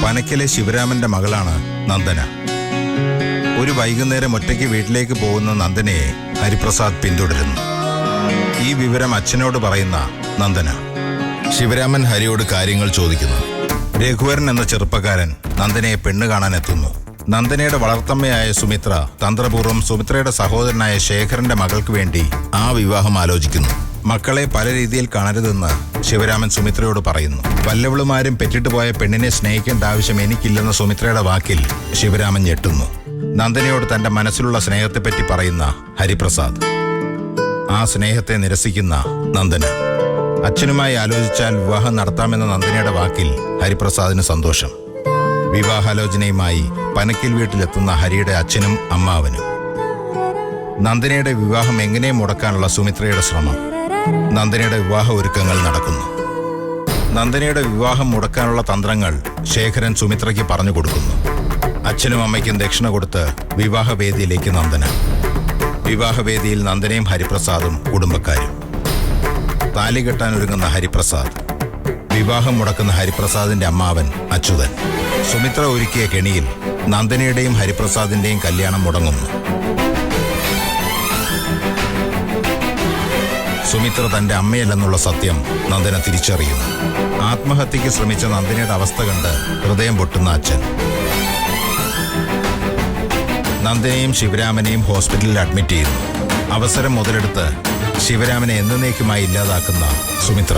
പനക്കലെ ശിവരാമന്റെ മകളാണ് നന്ദന. ഒരു വൈകുന്നേരം ഒറ്റയ്ക്ക് വീട്ടിലേക്ക് പോകുന്ന നന്ദനയെ ഹരിപ്രസാദ് പിന്തുടരുന്നു. ഈ വിവരം അച്ഛനോട് പറയുന്ന നന്ദന. ശിവരാമൻ ഹരിയോട് കാര്യങ്ങൾ ചോദിക്കുന്നു. രഘുവരൻ എന്ന ചെറുപ്പക്കാരൻ നന്ദനയെ പെണ്ണ് കാണാനെത്തുന്നു. നന്ദനയുടെ വളർത്തമ്മയായ സുമിത്ര തന്ത്രപൂർവ്വം സുമിത്രയുടെ സഹോദരനായ ശേഖരന്റെ മകൾക്ക് വേണ്ടി ആ വിവാഹം ആലോചിക്കുന്നു. മക്കളെ പല രീതിയിൽ കാണരുതെന്ന് ശിവരാമൻ സുമിത്രയോട് പറയുന്നു. വല്ലവളുമാരും പെറ്റിട്ട് പോയ പെണ്ണിനെ സ്നേഹിക്കേണ്ട ആവശ്യം എനിക്കില്ലെന്ന സുമിത്രയുടെ വാക്കിൽ ശിവരാമൻ ഞെട്ടുന്നു. നന്ദനയോട് തന്റെ മനസ്സിലുള്ള സ്നേഹത്തെപ്പറ്റി പറയുന്ന ഹരിപ്രസാദ്. ആ സ്നേഹത്തെ നിരസിക്കുന്ന നന്ദന. അച്ഛനുമായി ആലോചിച്ചാൽ വിവാഹം നടത്താമെന്ന നന്ദനയുടെ വാക്കിൽ ഹരിപ്രസാദിന് സന്തോഷം. വിവാഹാലോചനയുമായി പനക്കിൽ വീട്ടിലെത്തുന്ന ഹരിയുടെ അച്ഛനും അമ്മാവനും. നന്ദനയുടെ വിവാഹം എങ്ങനെ മുടക്കാനുള്ള സുമിത്രയുടെ ശ്രമം. നന്ദനയുടെ വിവാഹ ഒരുക്കങ്ങൾ നടക്കുന്നു. നന്ദനയുടെ വിവാഹം മുടക്കാനുള്ള തന്ത്രങ്ങൾ ശേഖരൻ സുമിത്രയ്ക്ക് പറഞ്ഞു കൊടുക്കുന്നു. അച്ഛനും അമ്മയ്ക്കും ദക്ഷിണ കൊടുത്ത് വിവാഹവേദിയിലേക്ക് നന്ദന. വിവാഹവേദിയിൽ നന്ദനയും ഹരിപ്രസാദും കുടുംബക്കാരും. താലി കെട്ടാനൊരുങ്ങുന്ന ഹരിപ്രസാദ്. വിവാഹം മുടക്കുന്ന ഹരിപ്രസാദിന്റെ അമ്മാവൻ അച്യുതൻ. സുമിത്ര ഒരുക്കിയ കെണിയിൽ നന്ദനയുടെയും ഹരിപ്രസാദിന്റെയും കല്യാണം മുടങ്ങുന്നു. സുമിത്ര തന്റെ അമ്മയല്ലെന്നുള്ള സത്യം നന്ദന തിരിച്ചറിയുന്നു. ആത്മഹത്യക്ക് ശ്രമിച്ച നന്ദനയുടെ അവസ്ഥ കണ്ട് ഹൃദയം പൊട്ടുന്ന അച്ഛൻ. നന്ദനയും ശിവരാമനെയും ഹോസ്പിറ്റലിൽ അഡ്മിറ്റ് ചെയ്യുന്നു. അവസരം മുതലെടുത്ത് ശിവരാമനെ എന്നേക്കുമായി ഇല്ലാതാക്കുന്ന സുമിത്ര.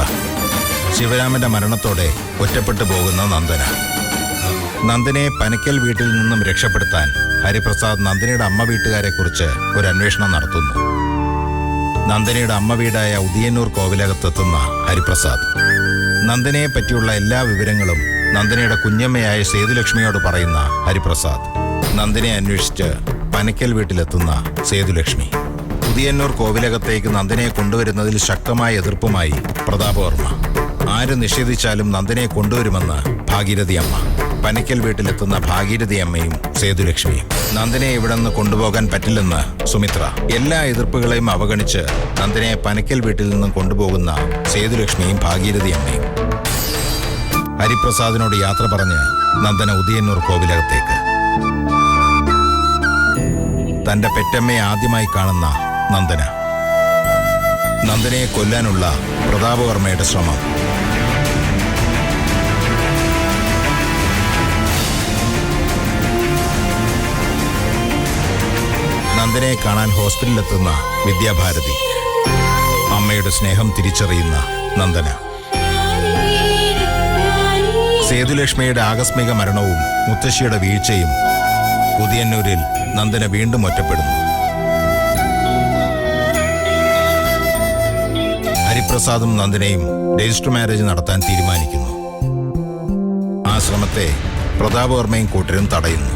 ശിവരാമന്റെ മരണത്തോടെ ഒറ്റപ്പെട്ടു പോകുന്ന നന്ദന. നന്ദനയെ പനക്കൽ വീട്ടിൽ നിന്നും രക്ഷപ്പെടുത്താൻ ഹരിപ്രസാദ് നന്ദനയുടെ അമ്മ വീട്ടുകാരെക്കുറിച്ച് ഒരു അന്വേഷണം നടത്തുന്നു. നന്ദനയുടെ അമ്മ വീടായ ഉദിയന്നൂർ കോവിലകത്തെത്തുന്ന ഹരിപ്രസാദ്. നന്ദനയെ പറ്റിയുള്ള എല്ലാ വിവരങ്ങളും നന്ദനയുടെ കുഞ്ഞമ്മയായ സേതുലക്ഷ്മിയോട് പറയുന്ന ഹരിപ്രസാദ്. നന്ദനയെ അന്വേഷിച്ച് പനക്കൽ വീട്ടിലെത്തുന്ന സേതുലക്ഷ്മി. ഉദിയന്നൂർ കോവിലകത്തേക്ക് നന്ദനയെ കൊണ്ടുവരുന്നതിൽ ശക്തമായ എതിർപ്പുമായി പ്രതാപവർമ്മ. ആര് നിഷേധിച്ചാലും നന്ദനയെ കൊണ്ടുവരുമെന്ന് ഭാഗീരഥി അമ്മ. പനക്കൽ വീട്ടിലെത്തുന്ന ഭാഗീരഥി അമ്മയും സേതുലക്ഷ്മിയും. നന്ദനയെ ഇവിടെ നിന്ന് കൊണ്ടുപോകാൻ പറ്റില്ലെന്ന് സുമിത്ര. എല്ലാ എതിർപ്പുകളെയും അവഗണിച്ച് നന്ദനയെ പനക്കൽ വീട്ടിൽ നിന്നും കൊണ്ടുപോകുന്ന സേതുലക്ഷ്മിയും ഭാഗീരഥി അമ്മയും. ഹരിപ്രസാദിനോട് യാത്ര പറഞ്ഞ് നന്ദന ഉദിയന്നൂർ കോവിലകത്തേക്ക്. തന്റെ പെറ്റമ്മയെ ആദ്യമായി കാണുന്ന നന്ദന. നന്ദനയെ കൊല്ലാനുള്ള പ്രതാപവർമ്മയുടെ ശ്രമം. നന്ദനയെ കാണാൻ ഹോസ്പിറ്റലിലെത്തുന്ന വിദ്യാഭാരതി. അമ്മയുടെ സ്നേഹം തിരിച്ചറിയുന്ന നന്ദന. സേതുലക്ഷ്മിയുടെ ആകസ്മിക മരണവും മുത്തശ്ശിയുടെ വീഴ്ചയും. ഉദിയന്നൂരിൽ നന്ദന വീണ്ടും ഒറ്റപ്പെടുന്നു. ഹരിപ്രസാദും നന്ദനയും രജിസ്റ്റർ മാരേജ് നടത്താൻ തീരുമാനിക്കുന്നു. ആ ശ്രമത്തെ പ്രതാപവർമ്മയും കൂട്ടരും തടയുന്നു.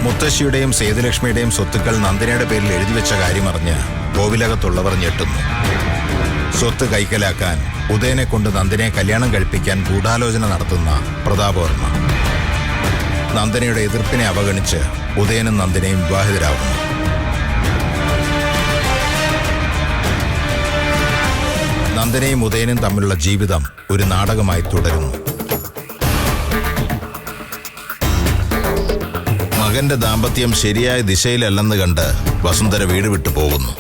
മുത്തശ്ശിയുടെയും സേതുലക്ഷ്മിയുടെയും സ്വത്തുക്കൾ നന്ദനയുടെ പേരിൽ എഴുതിവെച്ച കാര്യമറിഞ്ഞ് കോവിലകത്തുള്ളവർ ഞെട്ടുന്നു. സ്വത്ത് കൈക്കലാക്കാൻ ഉദയനെ കൊണ്ട് നന്ദനയെ കല്യാണം കഴിപ്പിക്കാൻ ഗൂഢാലോചന നടത്തുന്ന പ്രതാപവർമ്മ. നന്ദനയുടെ എതിർപ്പിനെ അവഗണിച്ച് ഉദയനും നന്ദനയും വിവാഹിതരാകുന്നു. നന്ദനയും ഉദയനും തമ്മിലുള്ള ജീവിതം ഒരു നാടകമായി തുടരുന്നു. മകന്റെ ദാമ്പത്യം ശരിയായ ദിശയിലല്ലെന്ന് കണ്ട് വസുന്ധര വീട് വിട്ടു പോകുന്നു.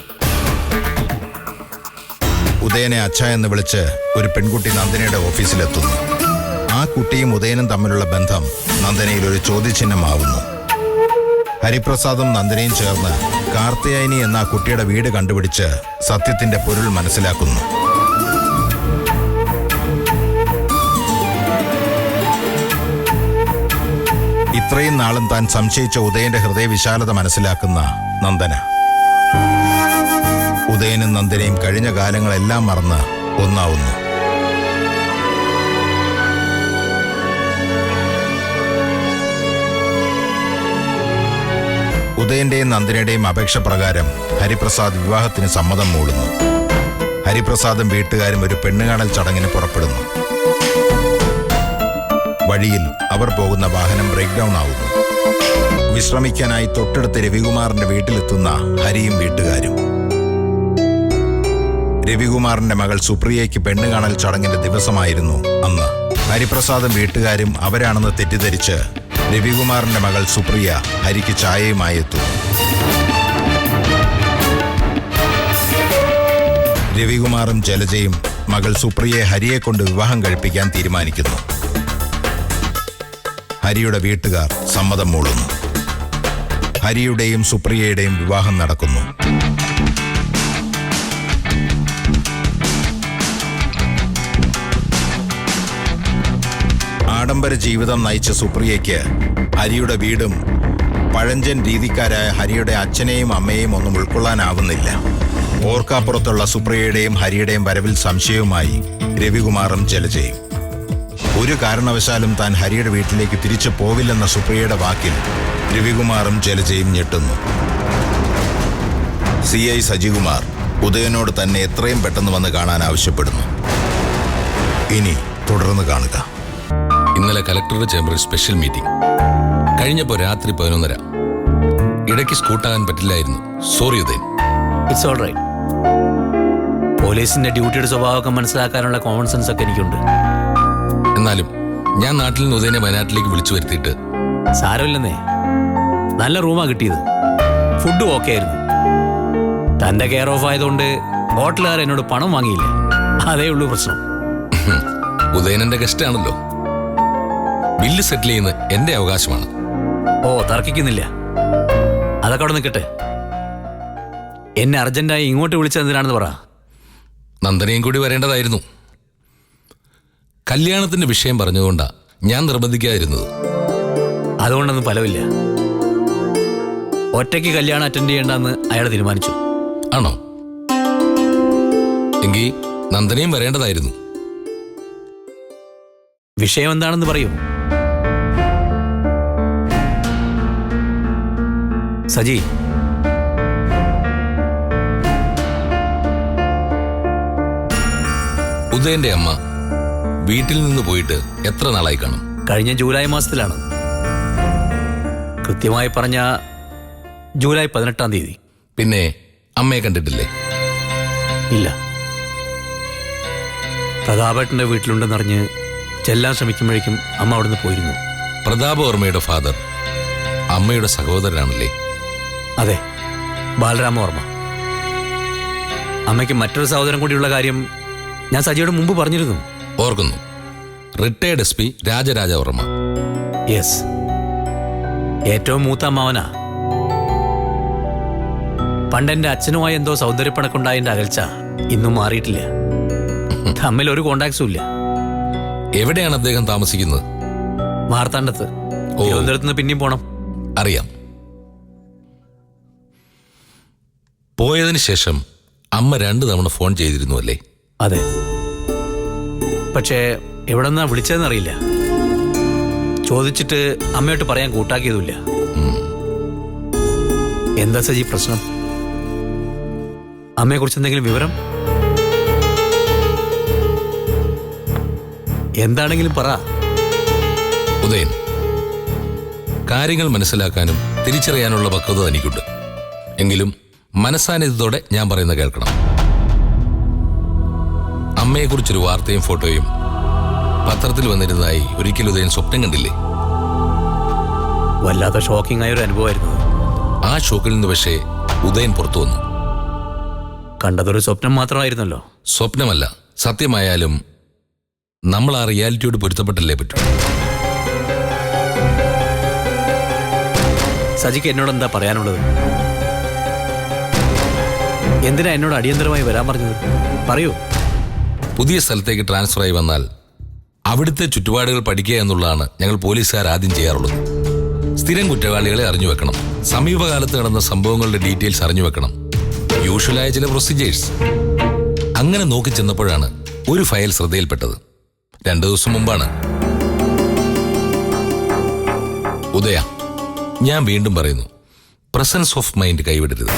ഉദയനെ അച്ഛ എന്ന് വിളിച്ച് ഒരു പെൺകുട്ടി നന്ദനയുടെ ഓഫീസിലെത്തുന്നു. ആ കുട്ടിയും ഉദയനും തമ്മിലുള്ള ബന്ധം നന്ദനയിൽ ഒരു ചോദ്യചിഹ്നമാവുന്നു. ഹരിപ്രസാദും നന്ദനയും ചേർന്ന് കാർത്തിയായനി എന്ന ആ കുട്ടിയുടെ വീട് കണ്ടുപിടിച്ച് സത്യത്തിന്റെ പൊരുൾ മനസ്സിലാക്കുന്നു. ഇത്രയും നാളും താൻ സംശയിച്ച ഉദയന്റെ ഹൃദയവിശാലത മനസ്സിലാക്കുന്ന നന്ദന. ഉദയനും നന്ദനയും കഴിഞ്ഞ കാലങ്ങളെല്ലാം മറന്ന് ഒന്നാവുന്നു. ഉദയന്റെയും നന്ദനയുടെയും അപേക്ഷ പ്രകാരം ഹരിപ്രസാദ് വിവാഹത്തിന് സമ്മതം മൂളുന്നു. ഹരിപ്രസാദും വീട്ടുകാരും ഒരു പെണ്ണുകാണൽ ചടങ്ങിന് പുറപ്പെടുന്നു. വഴിയിൽ അവർ പോകുന്ന വാഹനം ബ്രേക്ക് ഡൗൺ ആവുന്നു. വിശ്രമിക്കാനായി തൊട്ടടുത്ത് രവികുമാറിന്റെ വീട്ടിലെത്തുന്ന ഹരിയും വീട്ടുകാരും. രവികുമാറിന്റെ മകൾ സുപ്രിയയ്ക്ക് പെണ്ണുകാണൽ ചടങ്ങിന്റെ ദിവസമായിരുന്നു അന്ന്. ഹരിപ്രസാദും വീട്ടുകാരും അവരാണെന്ന് തെറ്റിദ്ധരിച്ച് രവികുമാറിന്റെ മകൾ സുപ്രിയ ഹരിക്ക് ചായയുമായി എത്തുന്നു. രവികുമാറും ജലജയും മകൾ സുപ്രിയയെ ഹരിയെ കൊണ്ട് വിവാഹം കഴിപ്പിക്കാൻ തീരുമാനിക്കുന്നു. ഹരിയുടെ വീട്ടുകാർ സമ്മതം മൂളുന്നു. ഹരിയുടെയും സുപ്രിയയുടെയും വിവാഹം നടക്കുന്നു. ആഡംബര ജീവിതം നയിച്ച സുപ്രിയയ്ക്ക് ഹരിയുടെ വീടും പഴഞ്ചൻ രീതിക്കാരായ ഹരിയുടെ അച്ഛനെയും അമ്മയെയും ഒന്നും ഉൾക്കൊള്ളാനാവുന്നില്ല. ഓർക്കാപ്പുറത്തുള്ള സുപ്രിയയുടെയും ഹരിയുടെയും വരവിൽ സംശയവുമായി രവികുമാറും ജലജയും. ഒരു കാരണവശാലും താൻ ഹരിയുടെ വീട്ടിലേക്ക് തിരിച്ചു പോവില്ലെന്ന സുപ്രിയയുടെ വാക്കിൽ രവികുമാറും ജലജയും ഞെട്ടുന്നു. CI സജികുമാർ ഉദയനോട് തന്നെ എത്രയും പെട്ടെന്ന് വന്ന് കാണാൻ ആവശ്യപ്പെടുന്നു. ഇനി തുടർന്ന് കാണുക. ഇന്നലെ കലക്ടറുടെ ചേംബറിൽ സ്പെഷ്യൽ മീറ്റിംഗ് കഴിഞ്ഞപ്പോൾ രാത്രി 11:30. ഇടയ്ക്ക് സ്കൂട്ടാകാൻ പറ്റില്ലായിരുന്നു. Sorry Udayan. It's all right. പോലീസിന്റെ ഡ്യൂട്ടിയുടെ സ്വഭാവമൊക്കെ മനസ്സിലാക്കാനുള്ള കോമൺ സെൻസ് ഒക്കെ എനിക്കുണ്ട്. എന്നാലും ഞാൻ നാട്ടിൽ നിന്ന് ഉദയനെ വയനാട്ടിലേക്ക് വിളിച്ചു വരുത്തിയിട്ട്. സാരമില്ലെന്നേ, നല്ല റൂമാ കിട്ടിയത്. ഫുഡും ഓക്കെ ആയിരുന്നു. തന്റെ കെയർ ഓഫ് ആയതുകൊണ്ട് ഹോട്ടലുകാർ എന്നോട് പണം വാങ്ങിയില്ല. അതേ ഉള്ളൂ പ്രശ്നം. ഉദയൻ എന്റെ ഗസ്റ്റ് ആണല്ലോ. ബില്ല് സെറ്റിൽ ചെയ്യുന്ന എന്റെ അവകാശമാണ്. ഓ, തർക്കിക്കുന്നില്ല. അതൊക്കെ അവിടെ നിൽക്കട്ടെ. എന്നെ അർജന്റായി ഇങ്ങോട്ട് വിളിച്ചതെന്തിനാണെന്ന് പറ. നന്ദനയും കൂടി വരേണ്ടതായിരുന്നു. കല്യാണത്തിന്റെ വിഷയം പറഞ്ഞുകൊണ്ടാ ഞാൻ നിർബന്ധിക്കാതിരുന്നത്. അതുകൊണ്ടൊന്നും ഫലമില്ല. ഒറ്റയ്ക്ക് കല്യാണം അറ്റൻഡ് ചെയ്യേണ്ടെന്ന് അയാൾ തീരുമാനിച്ചു. ആണോ? എങ്കിൽ നന്ദനയും വരേണ്ടതായിരുന്നു. വിഷയം എന്താണെന്ന് പറയൂ. സജി, ഉദയന്റെ അമ്മ വീട്ടിൽ നിന്ന് പോയിട്ട് എത്ര നാളായി കാണും? കഴിഞ്ഞ ജൂലൈ മാസത്തിലാണ്. കൃത്യമായി പറഞ്ഞ ജൂലൈ 18-ാം തീയതി. പിന്നെ അമ്മയെ കണ്ടിട്ടില്ലേ? ഇല്ല. പ്രതാപേട്ടന്റെ വീട്ടിലുണ്ടെന്നറിഞ്ഞ് ചെല്ലാൻ ശ്രമിക്കുമ്പോഴേക്കും അമ്മ അവിടുന്ന് പോയിരുന്നു. പ്രതാപവർമ്മയുടെ ഫാദർ അമ്മയുടെ സഹോദരനാണല്ലേ? അതെ, ബാലരാമവർമ്മ. അമ്മയ്ക്ക് മറ്റൊരു സഹോദരൻ കൂടിയുള്ള കാര്യം ഞാൻ സജിയോട് മുമ്പ് പറഞ്ഞിരുന്നു. ഓർക്കുന്നു. Retired SP Raja Raja Varma. യെസ്, ഏറ്റവും മൂത്ത അമ്മാവനാ. പണ്ടെന്റെ അച്ഛനുമായി എന്തോ സൗന്ദര്യപ്പണക്കുണ്ടായതിന്റെ അകൽച്ച ഇന്നും മാറിയിട്ടില്ല. തമ്മിൽ ഒരു കോണ്ടാക്ട്സും ഇല്ല. എവിടെയാണ് അദ്ദേഹം താമസിക്കുന്നത്? മാർത്താണ്ഡത്ത്. തിരുവനന്തപുരത്ത് നിന്ന് പിന്നെയും പോണം. അറിയാം. പോയതിനു ശേഷം അമ്മ 2 തവണ ഫോൺ ചെയ്തിരുന്നു അല്ലേ? അതെ, പക്ഷേ എവിടെ നിന്നാ വിളിച്ചതെന്നറിയില്ല. ചോദിച്ചിട്ട് അമ്മയോട്ട് പറയാൻ കൂട്ടാക്കിയതുമില്ല. എന്താ സജി പ്രശ്നം? അമ്മയെക്കുറിച്ച് എന്തെങ്കിലും വിവരം? എന്താണെങ്കിലും പറ. ഉദയൻ, കാര്യങ്ങൾ മനസ്സിലാക്കാനും തിരിച്ചറിയാനുള്ള പക്വത എനിക്കുണ്ട്. എങ്കിലും മനസ്സാന്നിധ്യത്തോടെ ഞാൻ പറയുന്ന കേൾക്കണം. അമ്മയെക്കുറിച്ചൊരു വാർത്തയും ഫോട്ടോയും പത്രത്തിൽ വന്നിരുന്നതായി ഒരിക്കലും ഉദയൻ സ്വപ്നം കണ്ടില്ലേ? വല്ലാത്ത ഷോക്കിംഗ് ആയൊരു അനുഭവമായിരുന്നു. ആ ഷോക്കിൽ നിന്ന് പക്ഷേ ഉദയൻ പുറത്തു വന്നു. കണ്ടതൊരു സ്വപ്നം മാത്രമായിരുന്നല്ലോ. സ്വപ്നമല്ല, സത്യമായാലും നമ്മൾ ആ റിയാലിറ്റിയോട് പൊരുത്തപ്പെട്ടല്ലേ പറ്റൂ. സജിക്ക് എന്നോട് എന്താ പറയാനുള്ളത്? എന്തിനാ എന്നോട് അടിയന്തരമായി വരാൻ പറഞ്ഞത്? പറയൂ. പുതിയ സ്ഥലത്തേക്ക് ട്രാൻസ്ഫർ ആയി വന്നാൽ അവിടുത്തെ ചുറ്റുപാടുകൾ പഠിക്കുക എന്നുള്ളതാണ് ഞങ്ങൾ പോലീസുകാർ ആദ്യം ചെയ്യാറുള്ളത്. സ്ഥിരം കുറ്റവാളികളെ അറിഞ്ഞു വെക്കണം. സമീപകാലത്ത് നടന്ന സംഭവങ്ങളുടെ ഡീറ്റെയിൽസ് അറിഞ്ഞു വെക്കണം. യൂഷ്വലായ ചില പ്രൊസീജിയേഴ്സ്. അങ്ങനെ നോക്കി ചെന്നപ്പോഴാണ് ഒരു ഫയൽ ശ്രദ്ധയിൽപ്പെട്ടത്. 2 ദിവസം മുമ്പാണ്. ഉദയ, ഞാൻ വീണ്ടും പറയുന്നു, പ്രസൻസ് ഓഫ് മൈൻഡ് കൈവിടരുത്.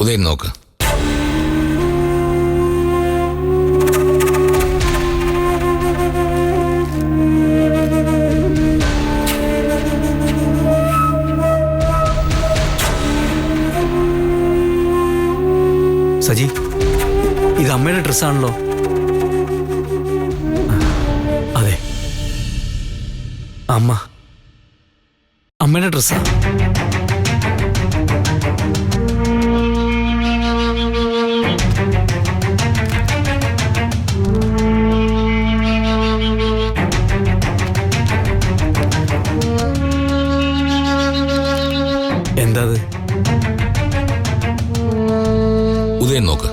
ഉദയൻ നോക്ക്. സജി, ഇത് അമ്മയുടെ ഡ്രസ്സാണല്ലോ. അതെ, അമ്മയുടെ ഡ്രസ്സാ. എന്താ അത്? ഉദയൻ നോക്ക്.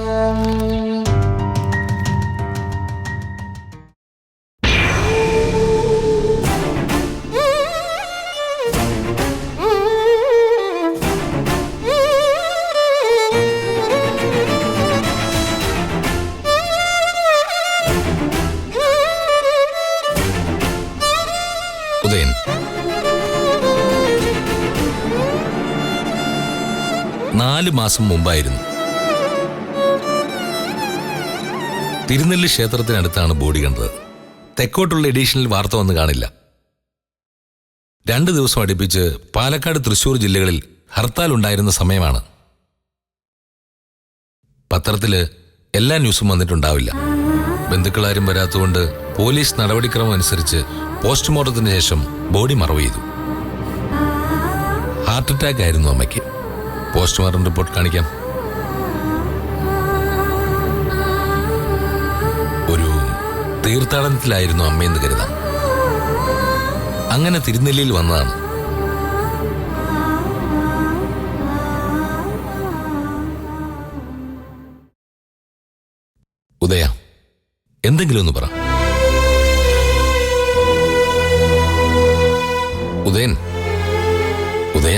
ഉദയൻ, 4 മാസം മുമ്പായിരുന്നു. തിരുനെല്ലി ക്ഷേത്രത്തിനടുത്താണ് ബോഡി കണ്ടത്. തെക്കോട്ടുള്ള എഡീഷനിൽ വാർത്ത വന്ന് കാണില്ല. 2 ദിവസം അടുപ്പിച്ച് പാലക്കാട്, തൃശൂർ ജില്ലകളിൽ ഹർത്താൽ ഉണ്ടായിരുന്ന സമയമാണ്. പത്രത്തില് എല്ലാ ന്യൂസും വന്നിട്ടുണ്ടാവില്ല. ബന്ധുക്കളാരും വരാത്തതുകൊണ്ട് പോലീസ് നടപടിക്രമം അനുസരിച്ച് പോസ്റ്റ്മോർട്ടത്തിന് ശേഷം ബോഡി മറവ് ചെയ്തു. ഹാർട്ട് അറ്റാക്ക് ആയിരുന്നു അമ്മയ്ക്ക്. പോസ്റ്റ്മോർട്ടം റിപ്പോർട്ട് കാണിക്കാം. ഒരു തീർത്ഥാടനത്തിലായിരുന്നു അമ്മയെന്ന് കരുതാം. അങ്ങനെ തിരുനെല്ലിയിൽ വന്നതാണ്. ഉദയ, എന്തെങ്കിലും ഒന്ന് പറ. ഉദയൻ, ഉദയ.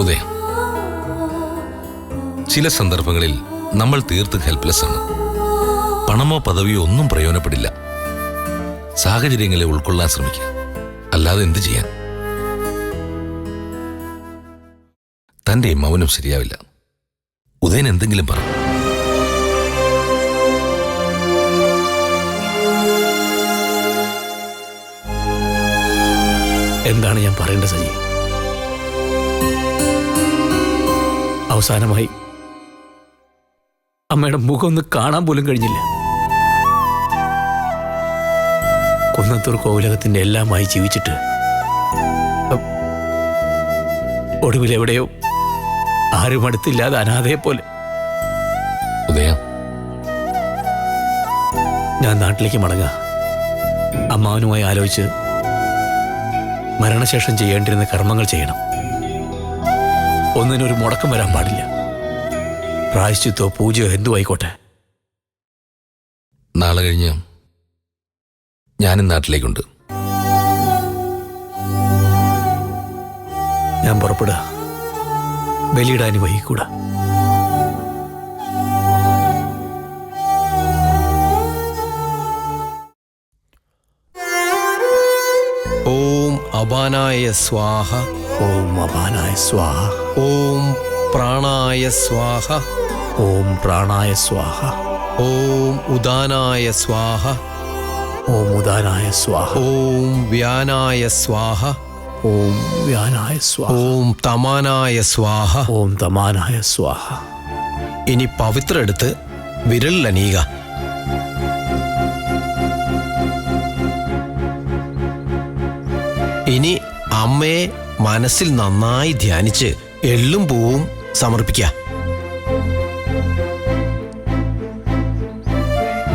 ഉദയ, ചില സന്ദർഭങ്ങളിൽ നമ്മൾ തീർത്ത് ഹെൽപ്ലെസ് ആണ്. പണമോ പദവിയോ ഒന്നും പ്രയോജനപ്പെടില്ല. സാഹചര്യങ്ങളെ ഉൾക്കൊള്ളാൻ ശ്രമിക്കുക, അല്ലാതെ എന്ത് ചെയ്യാൻ? തന്റെ മൗനം ശരിയാവില്ല. ഉദയൻ എന്തെങ്കിലും പറ. എന്താണ് ഞാൻ പറയേണ്ടത് സജി? അവസാനമായി അമ്മയുടെ മുഖം ഒന്ന് കാണാൻ പോലും കഴിഞ്ഞില്ല. കുന്നത്തൂർ കോവിലകത്തിന്റെ എല്ലാമായി ജീവിച്ചിട്ട് ഒടുവിൽ എവിടെയോ ആരും അടുത്തില്ലാതെ അനാഥയെ പോലെ. ഉദയ, ഞാൻ നാട്ടിലേക്ക് മടങ്ങാം. അമ്മാവനുമായി ആലോചിച്ച് മരണശേഷം ചെയ്യേണ്ടിരുന്ന കർമ്മങ്ങൾ ചെയ്യണം. ഒന്നിനൊരു മുടക്കം വരാൻ പാടില്ല. പ്രായശ്ചിത്തോ പൂജയോ എന്തു ആയിക്കോട്ടെ. നാളെ കഴിഞ്ഞ് ഞാനും നാട്ടിലേക്കുണ്ട്. ഞാൻ പുറപ്പെടുക. ബലിയിടാനും വൈകൂടാ. ഓം അപാനായ സ്വാഹ. ഓം അപാനായ സ്വാഹ. ഓം പ്രാണായ സ്വാഹ. ഓം പ്രാണായ സ്വാഹ. ഓം ഉദാനായ സ്വാഹ. ഓം ഉദാനായ സ്വാഹ. ഓം വ്യാനായ സ്വാഹ. ഓം വ്യാനായ സ്വാഹ. ഓം തമാനായ സ്വാഹ. ഓം തമാനായ സ്വാഹ. ഇനി പവിത്ര എടുത്ത് വിരലിൽ അണിയുക. ഇനി അമ്മയെ മനസ്സിൽ നന്നായി ധ്യാനിച്ച് എള്ളും പൂവും സമർപ്പിക്കുക.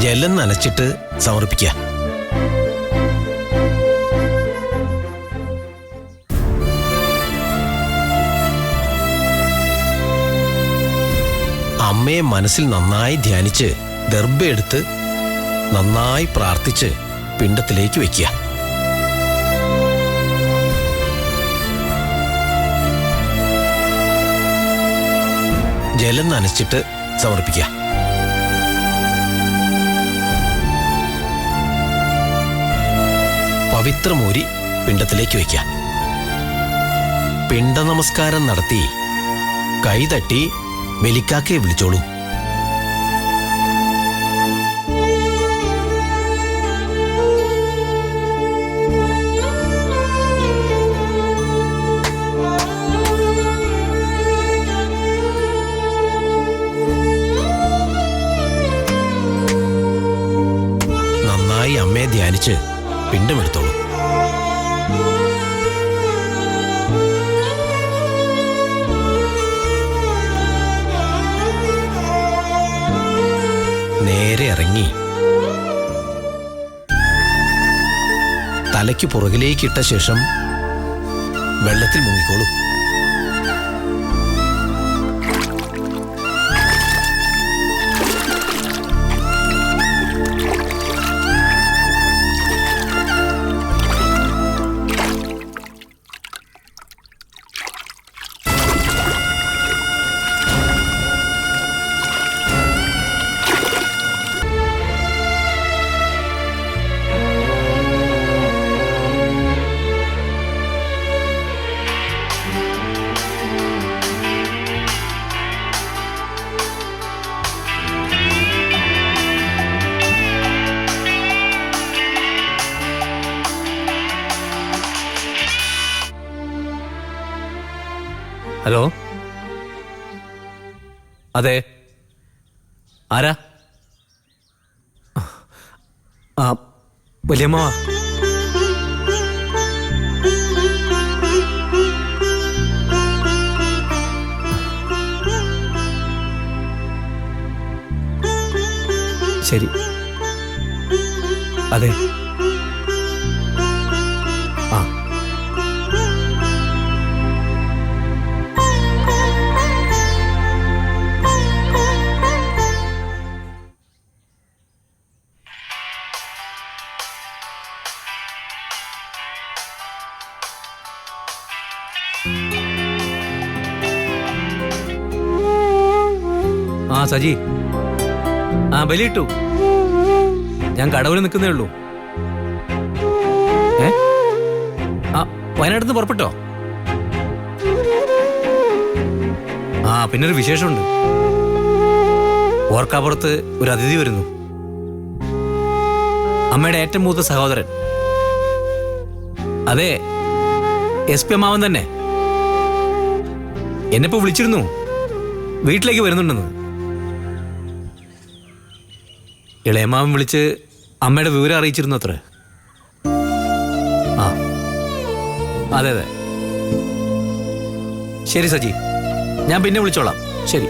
ജലം നനച്ചിട്ട് സമർപ്പിക്കുക. അമ്മയെ മനസ്സിൽ നന്നായി ധ്യാനിച്ച് ദർഭയെടുത്ത് നന്നായി പ്രാർത്ഥിച്ച് പിണ്ടത്തിലേക്ക് വയ്ക്കുക. ജലം നനച്ചിട്ട് സമർപ്പിക്കുക. പവിത്രമൂരി പിണ്ടത്തിലേക്ക് വയ്ക്കുക. പിണ്ട നമസ്കാരം നടത്തി കൈതട്ടി ബലിക്കാക്കയെ വിളിച്ചോളൂ. ധ്യാനിച്ച് പിണ്ടമെടുത്തോളൂ. നേരെ ഇറങ്ങി തലയ്ക്ക് പുറകിലേക്കിട്ട ശേഷം വെള്ളത്തിൽ മുങ്ങിക്കോളൂ. ഹലോ, അതെ, ആരാ? ആ, വലിയമ്മ. ശരി, അതെ. ആ, ആ സജി, ആ ബലിയിട്ടു. ഞാൻ കടവിൽ നിൽക്കുന്നേ ഉള്ളൂ. ആ, വയനാട്ടിൽ നിന്ന് പുറപ്പെട്ടോ? ആ, പിന്നൊരു വിശേഷമുണ്ട്. ഓർക്കാപ്പുറത്ത് ഒരു അതിഥി വരുന്നു. അമ്മയുടെ ഏറ്റവും മൂത്ത സഹോദരൻ. അതെ, SP അമ്മാവൻ തന്നെ. എന്നെപ്പോ വിളിച്ചിരുന്നു, വീട്ടിലേക്ക് വരുന്നുണ്ടെന്ന്. ഇളയമാവൻ വിളിച്ച് അമ്മയുടെ വിവരം അറിയിച്ചിരുന്നു അത്ര. ആ, അതെ അതെ. ശരി സജി, ഞാൻ പിന്നെ വിളിച്ചോളാം. ശരി.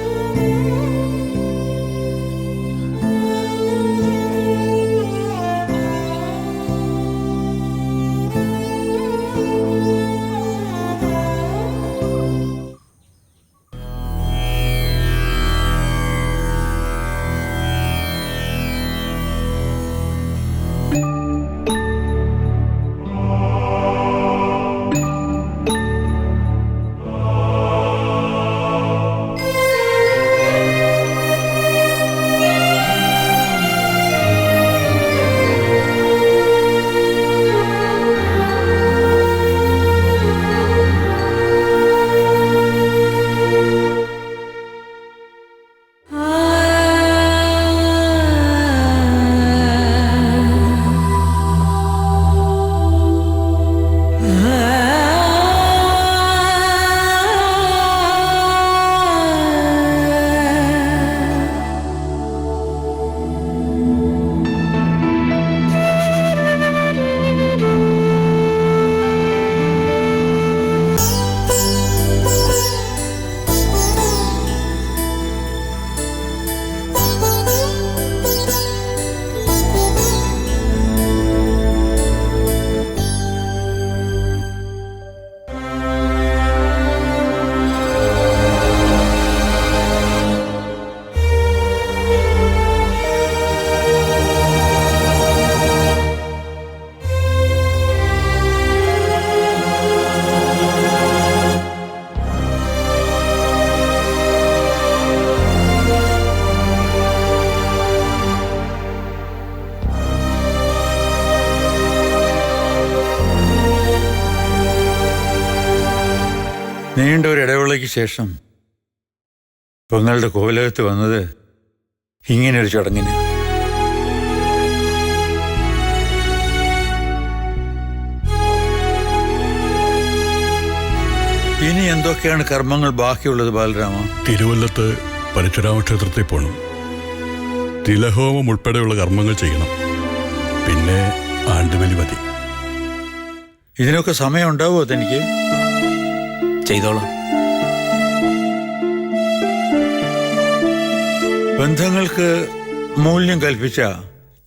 നീണ്ട ഒരു ഇടവേളയ്ക്ക് ശേഷം പെങ്ങളുടെ കോവിലകത്ത് വന്നത് ഇങ്ങനെയൊരു ചടങ്ങിന്. ഇനി എന്തൊക്കെയാണ് കർമ്മങ്ങൾ ബാക്കിയുള്ളത് ബാലരാമ? തിരുവല്ലത്ത് പരശുരാമ ക്ഷേത്രത്തിൽ പോകണം. തിലഹോമം ഉൾപ്പെടെയുള്ള കർമ്മങ്ങൾ ചെയ്യണം. പിന്നെ ആണ്ടുബലി മതി. ഇതിനൊക്കെ സമയം ഉണ്ടാവുമോ തനിക്ക്? ചെയ്തോളാം. ബന്ധങ്ങൾക്ക് മൂല്യം കൽപ്പിച്ച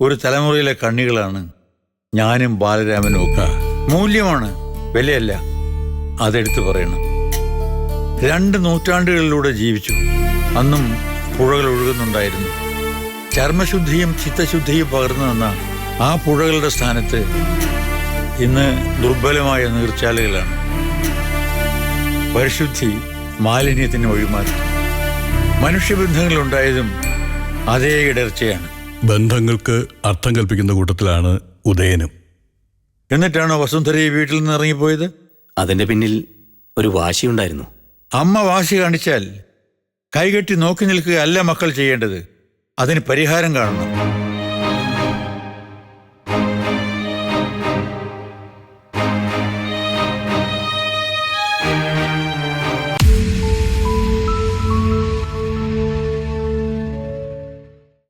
ഒരു തലമുറയിലെ കണ്ണികളാണ് ഞാനും ബാലരാമനും ഒക്കെ. മൂല്യമാണ്, വിലയല്ല. അതെടുത്ത് പറയണം. 2 നൂറ്റാണ്ടുകളിലൂടെ ജീവിച്ചു. അന്നും പുഴകൾ ഒഴുകുന്നുണ്ടായിരുന്നു. ചർമ്മശുദ്ധിയും ചിത്തശുദ്ധിയും പകർന്നു തന്ന ആ പുഴകളുടെ സ്ഥാനത്ത് ഇന്ന് ദുർബലമായ നീർച്ചാലുകളാണ്. പരിശുദ്ധി മാലിന്യത്തിന് വഴിമാറി. മനുഷ്യബന്ധങ്ങളുണ്ടായതും അതേ ഇടർച്ചയാണ്. ബന്ധങ്ങൾക്ക് അർത്ഥം കൽപ്പിക്കുന്ന കൂട്ടത്തിലാണ് ഉദയനും. എന്നിട്ടാണോ വസുന്ധര ഈ വീട്ടിൽ നിന്ന് ഇറങ്ങിപ്പോയത്? അതിന്റെ പിന്നിൽ ഒരു വാശിയുണ്ടായിരുന്നു. അമ്മ വാശി കാണിച്ചാൽ കൈകെട്ടി നോക്കി നിൽക്കുക അല്ല മക്കൾ ചെയ്യേണ്ടത്. അതിന് പരിഹാരം കാണണം.